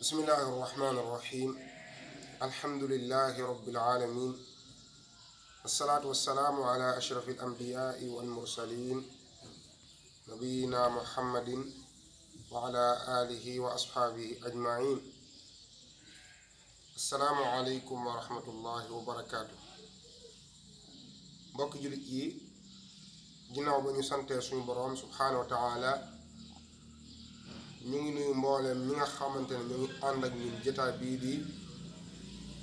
بسم الله الرحمن الرحيم الحمد لله رب العالمين والصلاة والسلام على أشرف الأنبياء والمرسلين نبينا محمد وعلى آله وأصحابه أجمعين. السلام عليكم ورحمة الله وبركاته. mbokk julit yi ginnaaw ba ñu santee suñu boroom subhaanahu wa taala ñu ngi nuyu mbooleem ñi nga xamante ne ñu ngi ànd ak ñun jotaay bii di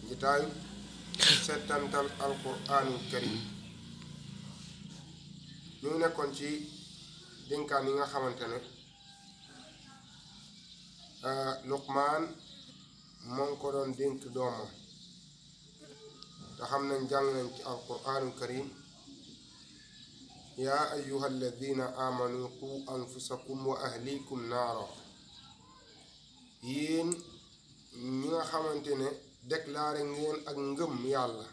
jotaayu settantal alquraanul karim. ñu ngi nekkoon ci dénkaan yi nga xamante ne Luqmaan moo ngi ko doon dénk doomam te xam nañ jàng nañ ci alquraanul karim yaa ayyuha alladina amanu qu anfusakum wa ahlikum naara. yéen ñi nga xamante ne déclaré ngeen ak ngëm yàlla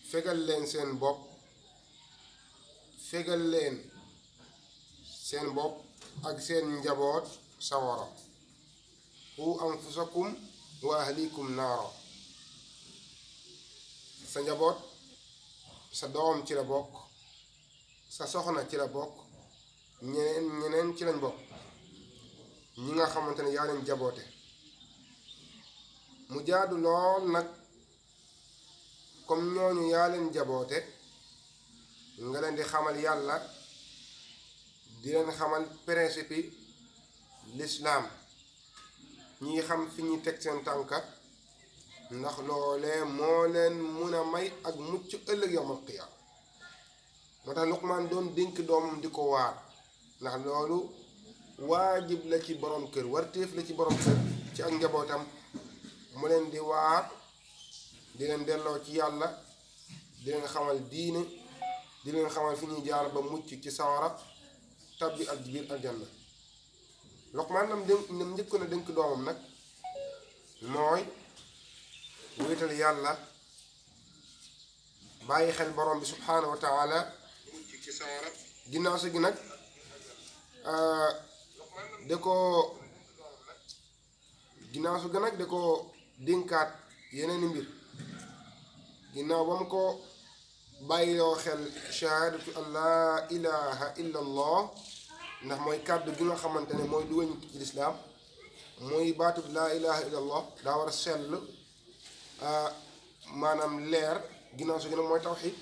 fegal leen seen bopp ak seen njaboot sawara. qu anfusakum wa ahlikum naara. sa njaboot sa doom ci la bokk, sa soxna ci la bokk, ñeneen ci lañ bokk, ñi nga xamante ne yaa leen jaboote. mu jaadu lool nag comme ñooñu yaa leen jaboote nga leen di xamal yàlla, di leen xamal principe lislaam, ñi xam fi ñuy teg seen tànka, ndax loolee moo leen mun a may ak mucc ëllëg yawmal qiyaama. moo tax Luqmaan doon dénk doomam di ko waar, ndax loolu waajib la ci borom kër, warteef la ci borom kër ci ak njabootam, mu leen di waar, di leen delloo ci yàlla, di leen xamal diine, di leen xamal fi ñuy jaar ba mucc ci sawara tabbi ak biir aljanna. Luqmaan nam njëkkoon a dénk doomam nag mooy wéetal yàlla, bàyyi xel borom bi subhaanahu wa taala. ginnaaw si gi nag da ko dénkaat yeneen i mbir ginnaaw ba mu ko bàyyiloo xel shahaadatu an laa ilaha illa allah, ndax mooy kàddu gi nga xamante ne mooy dugal nit ci lislaam, mooy baatu laa ilaha illa allah daa war a sell, maanaam leer. ginnaaw si gi nag mooy tawxiid.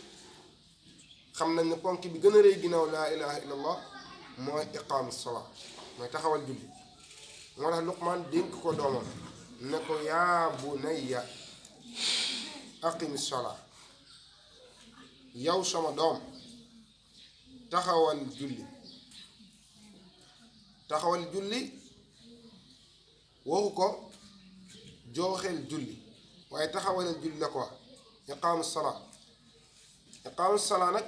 xam nañ ne ponk bi gën a rëy ginnaaw laa ilaha illa allah mooy iqaamu salaa, mooy taxawal julli. moo tax Luqmaan dénk ko doomam ne ko yaa bunayya aqimi salaa, yow sama doom taxawal julli. taxawal julli waxu ko jooxeel julli, waaye taxawalal julli la ko wax. iqaamu salaa nag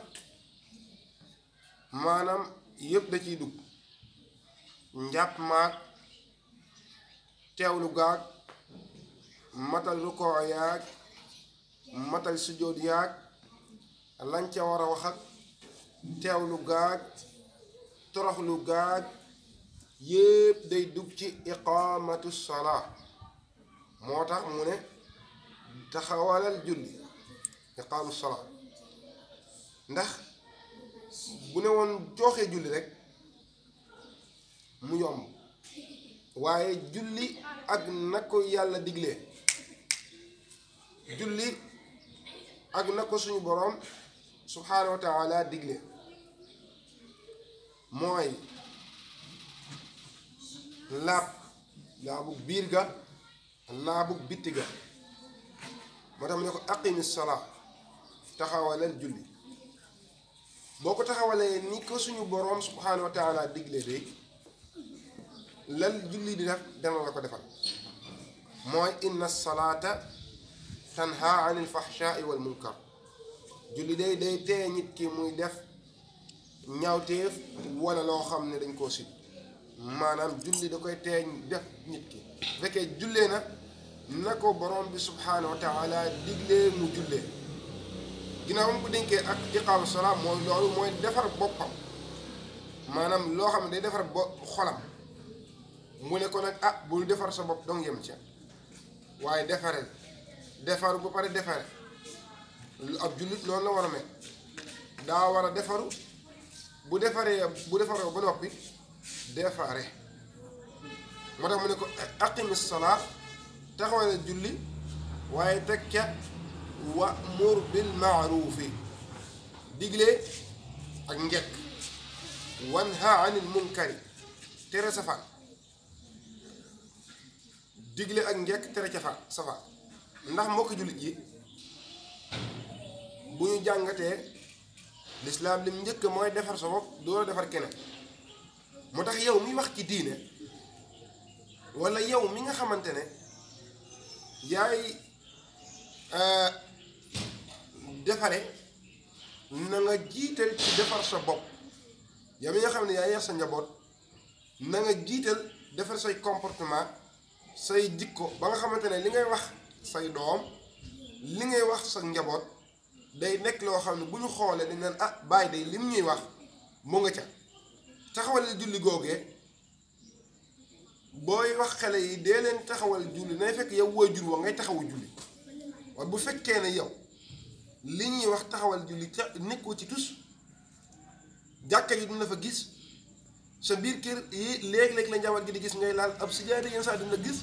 maanaam yëpp da ciy dugg, njàpp maag, teewlu gaag, matal rukoo yaag, matal sujjóot yaag, lañ ca war a wax ak teewlu gaag, toroxlu gaag, yëpp day dugg ci iqaamatu salaa. moo tax mu ne taxawalal julli, iqaamu salaa. ndax bu ne woon jooxee julli rek mu yomb, waaye julli ak na ko yàlla diglee, julli ak na ko suñu boroom subhaanahu wa taala diglee, mooy laabu biir ga, laabu bitti ga. moo tax mu ne ko aqimi salaa, taxawalal julli. boo ko taxawalee ni ko suñu boroom subhaanahu wa taala digle de lal julli di def dana la ko defal. mooy inna salaata tanha anil fahshaai wal munkar. julli day teye nit ki muy def ñaawteef wala loo xam ne dañ koo sib. maanaam julli da koy teye def nit ki bu fekkee jullee na ko boroom bi subhaanahu wa taala diglee mu jullee. ginnaaw mu ko dénkee ak iqaamu salaa mooy loolu mooy defar boppam, maanaam loo xam ne day defar xolam, mu ne ko nag ah bul defar sa bopp dong yem ca waaye defareel defaru ba pare defare ab jullit loolu la war a mel daa war a defaru bu defaroo ba noppi defare moo tax mu ne ko aqimis salaa taxawal julli waaye teg ca wa'mur bil ma'ruufi digle ak njekk wanha anil munkari tere safaan digle ak njekk tere ca safaan ndax mbokk jullit yi bu ñu jàngatee lislaam lim njëkk mooy defar sa bopp doo defar keneen moo tax yow mi wax ci diine walla yow mi nga xamante ne yaay defare na nga jiital ci defar sa bopp yow mi nga xam ne yaay yar sa njaboot na nga jiital defar say comportement say jikko ba nga xamante ne li ngay wax say doom li ngay wax sa njaboot day nekk loo xam ne bu ñu xoolee dañ naan ah bàyyi day lim ñuy wax mu nga ca taxawal julli googee booy wax xale yi dee leen taxawal julli nay fekk yow waajur wa ngay taxawu julli waaye bu fekkee ne yow li ñuy wax taxawal julli ca nekkoo ci tus jàkka yi dina fa gis sa biir kër yi léeg-léeg la njaboot gi di gis ngay laal ab sijaada yenn saa dina gis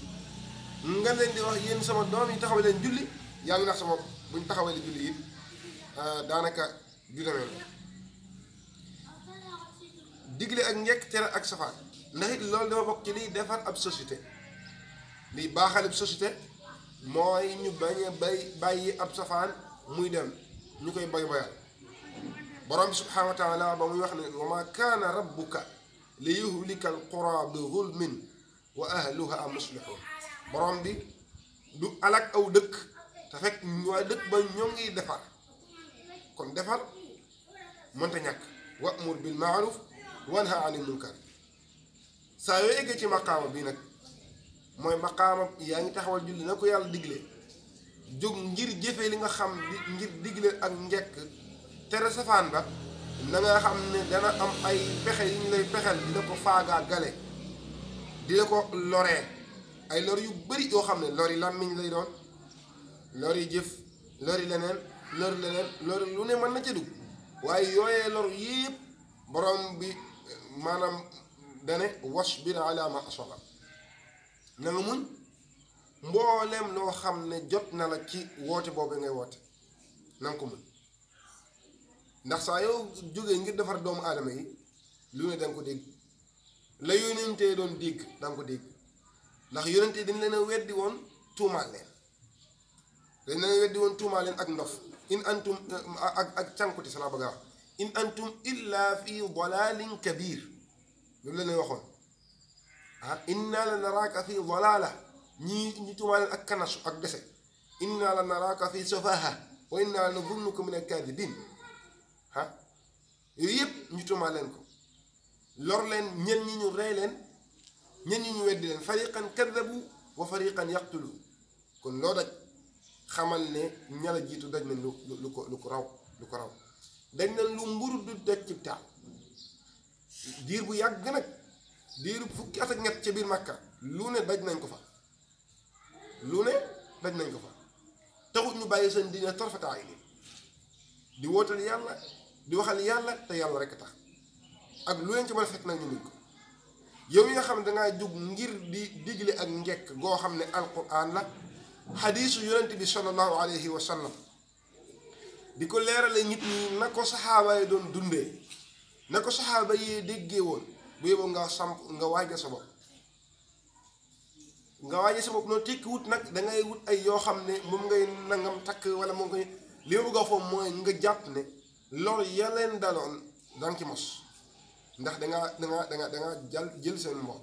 nga leen di wax yéen sama doom yi taxawal leen julli yaa ngi nax sama buñ taxawal julli it daanaka du demee digle ak njekk tere ak safaan ndax it loolu dama bokk ci liy defar ab société liy baaxal ab société mooy ñu bañ a bàyyi ab safaan muy dem ñu koy boy boyal borom bi subhaanahu wa taala ba muy wax ne wa maa kaana rabbuka li yuhlika al qura bi zulmin wa ahluha muslihun borom bi du alak aw dëkk te fekk waa dëkk ba ñoo ngi defar kon defar mënta ñàkk wa'mur bil ma'ruf wanha anil munkar saa yoo eggee ci maqaama bi nag mooy maqaama yaa ngi taxawal julli na ko yàlla digle jóg ngir jëfe li nga xam ngir digle ak njekk tere safaan ba na nga xam ne dana am ay pexe yu ñu lay pexel di la ko faagaa gale di la ko loree ay lor yu bari yoo xam ne lori làmmiñ lay doon lori jëf lori leneen lori lu ne mën na ca dugg waaye yooyee lor yépp borom bi maanaam dane wasbir ala ma asaba na nga muñ mbooleem loo xam ne jot na la ci woote boobu ngay woote na nga ko muñ ndax saa yow jógee ngir defar doomu aadama yi lu ne danga ko dégg la yónentee doon dégg danga ko dégg ndax yónentee dañ leen a weddi woon tuumaal leen ak ndof in antum ak cànkuti sa laa bëgg a wax in antum illa fi dalalin kabir loolu la leen waxoon inna la naraaka fi dalala ñi tuumaal leen ak kanasu ak dese inna la naraaka fi safaha wa inna la nazunnuka min al-kadibin yooyu yëpp ñu tuumaal leen ko lor leen ñen ñi ñu rey leen ñen ñi ñu weddi leen fariqan kadabu wa fariqan yaqtulu kon loo daj xamal ne ñala jiitu daj nañ lu ko raw dañ nañ lu mburu du daj ci taal diir bu yàgg nag diiru fukki at ak ñett ca biir Makka lu ne daj nañ ko fa taxut ñu bàyyi seen diine torfataay ni di wootal yàlla di waxal yàlla te yàlla rekk tax ak lu leen ci mën a fekk nag ñu muñ ko yow yi nga xam ne dangaa jug ngir di digle ak njekk goo xam ne alquran la xadiisu yonent bi sallallahu alayhi wa sallam di ko leerale nit ñi na ko saxaaba yi doon dundee na ko saxaaba yi déggee woon bu yóbboo nga samp nga waaja sa bopp noonu tekki wut nag dangay wut ay yoo xam ne moom ngay nangam takk wala moom ngay li ma bëgg a foofu mooy nga jàpp ne loolu ya leen daloon danga ci mos ndax danga jël seen mbor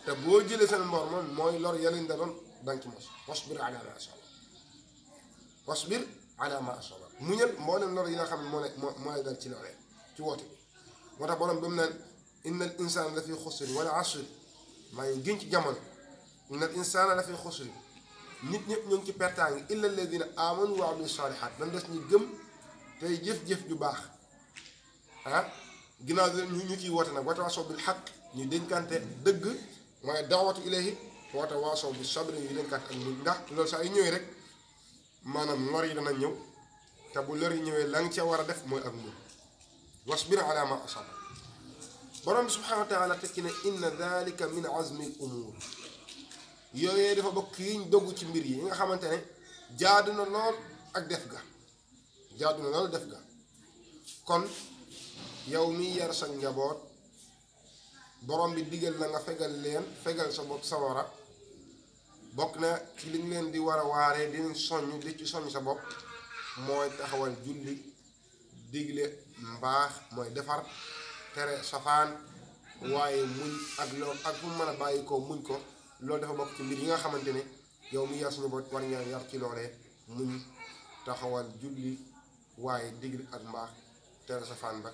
te boo jëlee seen mbor moom mooy lor ya leen daloon danga ci mos wasbir ala ma asaba muñal mboolem lor yi nga xam ne moo lay dal ci loolee ci woote moo tax borom ba mu naan inna al insana la fi xusrin wala asri maa ngi gën ci jamono inna al insana la fi xusrin nit ñëpp ñu ngi ci pertaangi illa alladina amanu wa amilu salihat dañ des ñu gëm tey jëf-jëf ju baax ginnaaw ñu ciy woote nag watawaasaw bil xaq ñu dénkante dëgg mooy daawatu ilayhi wa tawaasaw bi sabri yi dénkaat ak muñ ndax loolu saa yu ñëwee rek maanaam lor yi dana ñëw te bu lor yi ñëwee la nga ca war a def mooy ak muñ wasbir ala ma asaba borom bi subhanahu wa taala tekki ne inna dalika min azmi al umur yooyee dafa bokk yiñ dogg ci mbir yi nga xamante ne jaadu na lool ak def ga jaadu na lool def ga kon yow mi yar sa njaboot borom bi digal na nga fegal leen fegal sa bopp sawara bokk na ci li ñu leen di war a waaree dinañ soññ di ci soññ sa bopp mooy taxawal julli digle mbaax mooy defar tere safaan waaye muñ ak loolu ak fu mu mën a bàyyi ko muñ ko loolu dafa bokk ci mbir yi nga xamante ne yow mi yar suñu bopp war nga yar ci loolee muñ taxawal julli waaye digle ak mbaax tere safaan ba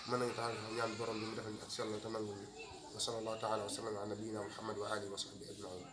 mën nañu taxaw ñaan borom bi mu defal ñu ak sellal te nangul ñu wa sallallahu taala wa sallam ala nabiyina muhammad wa alihi wa sahbihi ajmain